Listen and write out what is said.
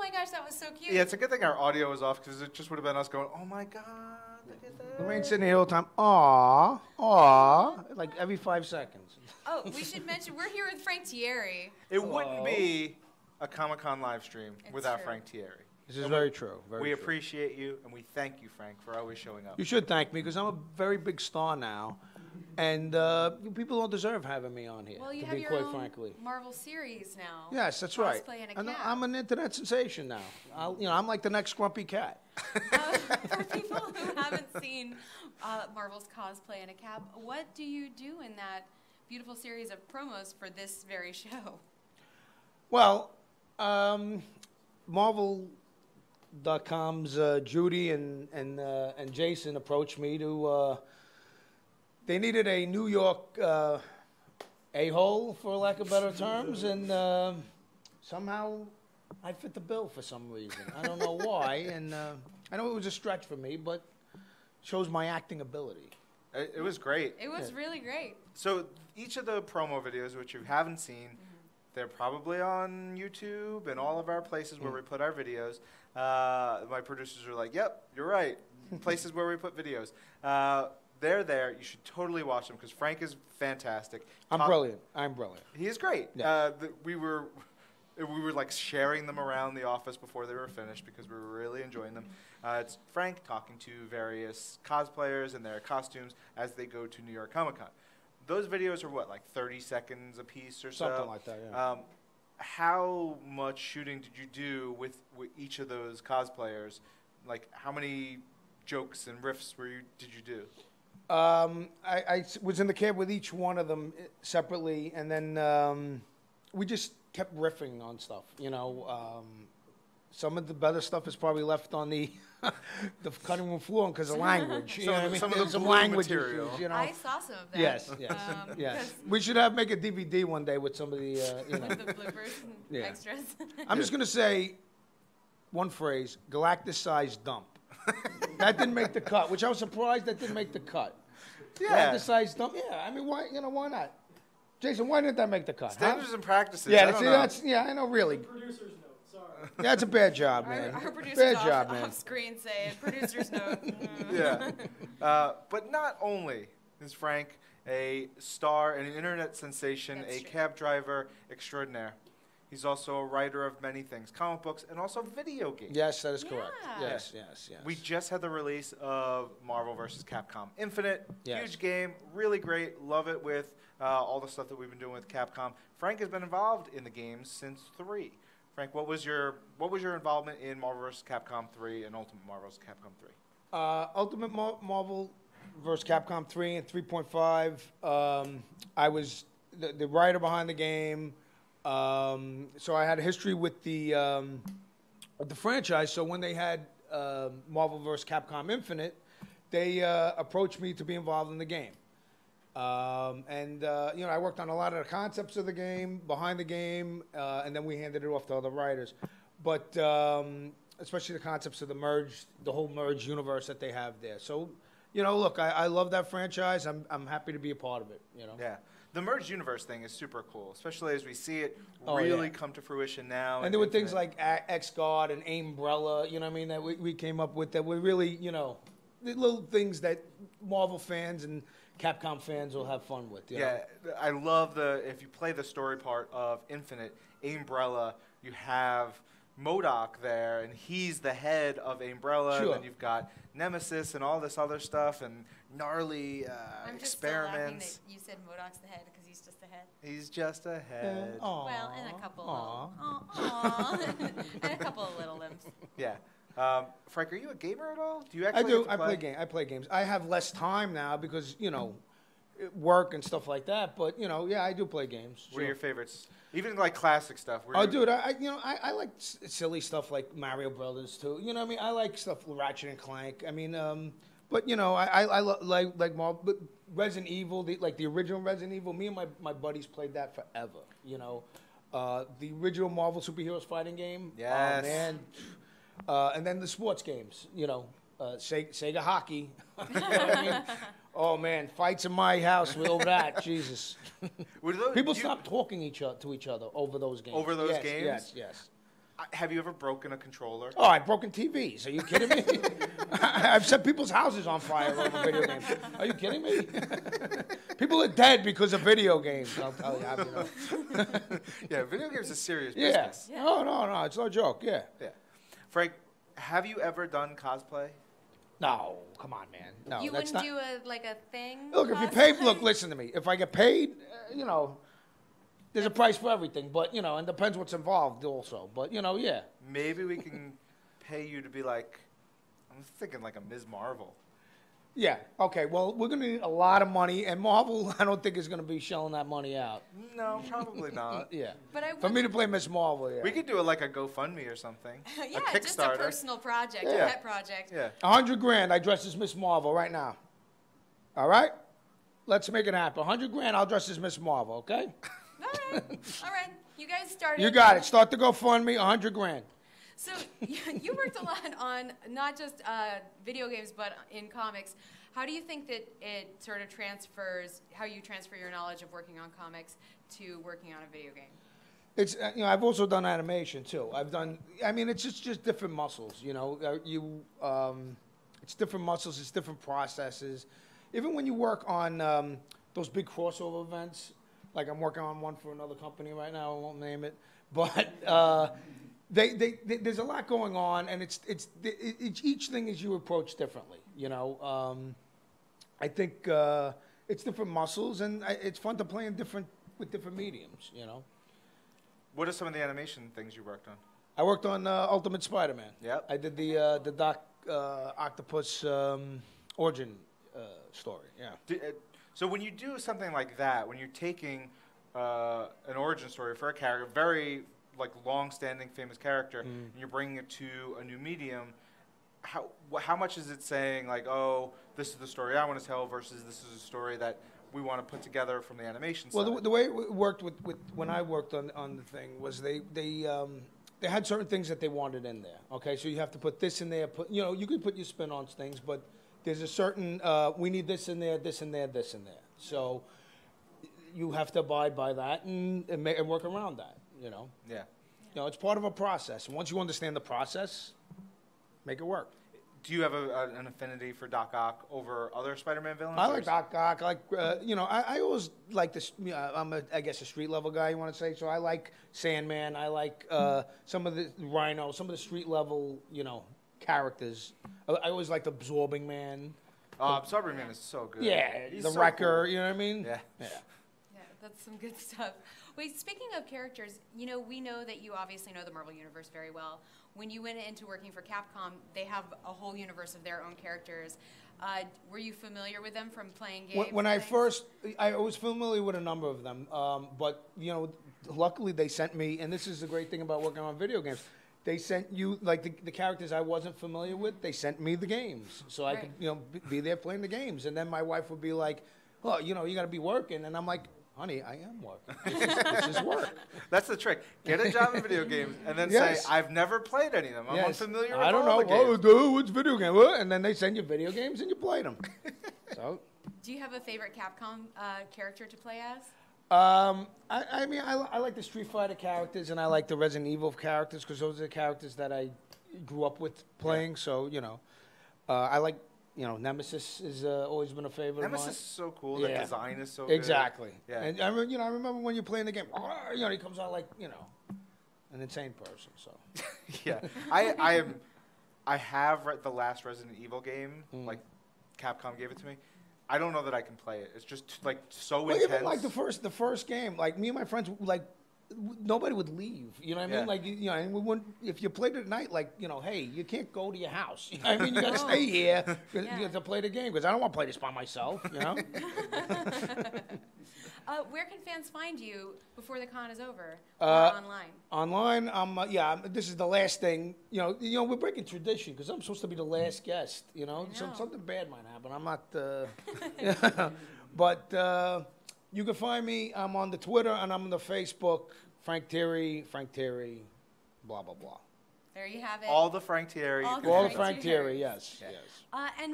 my gosh, that was so cute. Yeah, it's a good thing our audio was off because it just would have been us going, oh my God, look at that. Lorraine's sitting here all the time, aw, aw, like every 5 seconds. Oh, we should mention, we're here with Frank Tieri. It wouldn't be a Comic-Con live stream without true. Frank Tieri. This is very true. Very We true. appreciate you, and we thank you, Frank, for always showing up. You should thank me because I'm a very big star now, and people don't deserve having me on here. Well, you to have be your quite own frankly. Marvel series now. Yes, that's right. Cosplay and a And cap. I'm an internet sensation now. I'm like the next grumpy cat. For people who haven't seen Marvel's Cosplay and a Cap, what do you do in that beautiful series of promos for this very show? Well, Marvel.com's Judy and Jason approached me to. They needed a New York a-hole, for lack of better terms, and somehow I fit the bill for some reason. I don't know why, and I know it was a stretch for me, but shows my acting ability. It was great. It was really great. So each of the promo videos, which you haven't seen, they're probably on YouTube and all of our places where we put our videos. My producers are like, yep, you're right. Places where we put videos. They're there. You should totally watch them because Frank is fantastic. I'm brilliant. I'm brilliant. He is great. Yeah. We were like sharing them around the office before they were finished because we were really enjoying them. It's Frank talking to various cosplayers and their costumes as they go to New York Comic Con. Those videos are what, like 30 seconds a piece or so? Something like that, yeah. How much shooting did you do with each of those cosplayers? Like, how many jokes and riffs did you do? I was in the cab with each one of them separately, and then we just kept riffing on stuff. Some of the better stuff is probably left on the cutting room floor because of language. You know what I mean? Some of There's the some blue language material. issues, I saw some of that. Yes, yes, yes. We should make a DVD one day with some of the, With the bloopers and extras. I'm just going to say one phrase, Galactus-sized dump. That didn't make the cut, which I was surprised that didn't make the cut. Yeah. Galactus-sized dump, yeah. I mean, why not? Jason, why didn't that make the cut? Standards and practices. Yeah, I don't know. I know, really. Producer's note, sorry. That's a bad job, man. Our producers Bad job, man. off screen say it. Producer's note. Yeah. But not only is Frank a star, an internet sensation, That's a true. cab driver extraordinaire, he's also a writer of many things, comic books, and also video games. Yes, that is correct. Yeah. Yes. We just had the release of Marvel vs. Capcom Infinite. Yes. Huge game, really great. Love it with all the stuff that we've been doing with Capcom. Frank has been involved in the games since 3. Frank, what was your involvement in Marvel vs. Capcom 3 and Ultimate Marvel vs. Capcom 3? Ultimate Marvel vs. Capcom 3 and 3.5. I was the writer behind the game. So I had a history with the franchise. So when they had Marvel vs. Capcom Infinite, they approached me to be involved in the game. I worked on a lot of the concepts of the game, behind the game, and then we handed it off to other writers. But especially the concepts of the whole merged universe that they have there. So, look, I love that franchise. I'm happy to be a part of it. Yeah. The merged universe thing is super cool, especially as we see it yeah. come to fruition now. And there were things like X-Guard and Umbrella, that we came up with that were really, the little things that Marvel fans and Capcom fans will have fun with. Yeah, I love if you play the story part of Infinite, Umbrella, you have MODOK there, and he's the head of Umbrella, Sure. and then you've got Nemesis and all this other stuff, and gnarly I'm just still laughing experiments. that you said MODOK's the head because he's just the head. He's just a head. Well, and a couple and a couple of little limbs. Yeah. Frank, are you a gamer at all? Do you actually I do. get to play? I play games. I have less time now because work and stuff like that. But yeah, I do play games. What are your favorites? Even like classic stuff. Dude, I like silly stuff like Mario Brothers too. You know what I mean? I like stuff Ratchet and Clank. I mean, but I like more. But Resident Evil, the original Resident Evil. Me and my buddies played that forever. The original Marvel superheroes fighting game. Yes. Oh, man. And then the sports games, Sega hockey. You know what I mean? Oh man, fights in my house over that. Jesus. People stopped talking to each other over those games. Over those games? Yes. Have you ever broken a controller? Oh, I've broken TVs. Are you kidding me? I've set people's houses on fire over video games. Are you kidding me? People are dead because of video games, I'll tell you. Yeah, video games is serious Yeah. business. Yeah. No, it's no joke, yeah. Yeah. Frank, have you ever done cosplay? No, come on, man. No, You that's wouldn't not. do a thing? Look, if you pay, look, listen to me. If I get paid, there's a price for everything, but, and depends what's involved also. But, yeah. Maybe we can pay you to be like, I'm thinking like a Ms. Marvel. Yeah, okay, well, we're going to need a lot of money, and Marvel, I don't think is going to be shelling that money out. No, probably not. Yeah. But I For me to play Miss Marvel, yeah. We could do it like a GoFundMe or something. yeah, a just a Kickstarter. personal project, Yeah. a pet project. Yeah. $100,000, I dress as Miss Marvel right now. All right? Let's make it happen. $100,000, I'll dress as Miss Marvel, okay? All right. You guys started. You got it. Start the GoFundMe, $100,000. So you worked a lot on not just video games, but in comics. How do you think that it sort of transfers, how you transfer your knowledge of working on comics to working on a video game? It's I've also done animation too. It's just different muscles. It's different muscles. It's different processes. Even when you work on those big crossover events, like I'm working on one for another company right now. I won't name it, but there's a lot going on, and it's each thing is you approach differently. I think it's different muscles, and it's fun to play with different mediums. What are some of the animation things you worked on? I worked on Ultimate Spider-Man. Yep. I did the Doc Octopus origin story. Yeah. So when you do something like that, when you're taking an origin story for a character, very like long-standing famous character, and you're bringing it to a new medium, how much is it saying like, oh, this is the story I want to tell versus this is a story that we want to put together from the animation side? Well, the way it worked with when I worked on the thing was they had certain things that they wanted in there. Okay, so you have to put this in there. You can put your spin on things, but there's a certain we need this in there, this in there, this in there. So you have to abide by that and work around that. Yeah. It's part of a process. And once you understand the process, make it work. Do you have an affinity for Doc Ock over other Spider-Man villains? I like Doc Ock. I like, I always like this. I'm I guess a street level guy, you want to say. So I like Sandman. I like some of the Rhino, some of the street level, characters. I always liked Absorbing Man. Absorbing Man is so good. Yeah, He's the so Wrecker. cool. You know what I mean? Yeah. Yeah. Yeah, that's some good stuff. Wait, speaking of characters, we know that you obviously know the Marvel Universe very well. When you went into working for Capcom, they have a whole universe of their own characters. Were you familiar with them from playing games? When I was familiar with a number of them, but luckily they sent me, and this is the great thing about working on video games. They sent you like the characters I wasn't familiar with. They sent me the games, so I could be there playing the games. And then my wife would be like, "Well, you got to be working," and I'm like, "Honey, I am working. This is work." That's the trick. Get a job in video games and then Yes. say, I've never played any of them. I'm Yes. unfamiliar with I don't all know. the games. Oh, dude, what's video game? What? And then they send you video games and you play them. So. Do you have a favorite Capcom character to play as? I like the Street Fighter characters and I like the Resident Evil characters because those are the characters that I grew up with playing. So, I like, Nemesis has always been a favorite Nemesis of mine. is so cool. Yeah. The design is so good. Exactly. Yeah. And I remember when you're playing the game, he comes out like, an insane person. So. Yeah. I have read the last Resident Evil game, like Capcom gave it to me. I don't know that I can play it. It's just like so intense. Even like the first game, like me and my friends, like nobody would leave. You know what I mean? Like and we wouldn't. If you played it at night, like hey, you can't go to your house. You know what I mean? You got to stay here to play the game because I don't want to play this by myself. Where can fans find you before the con is over? Or online? Online, this is the last thing. We're breaking tradition because I'm supposed to be the last guest. Something bad might happen. I'm not. But you can find me. I'm on the Twitter and I'm on the Facebook. Frank Tieri, blah blah blah. There you have it. All the Frank Tieri. All the Frank Tieri, yes. And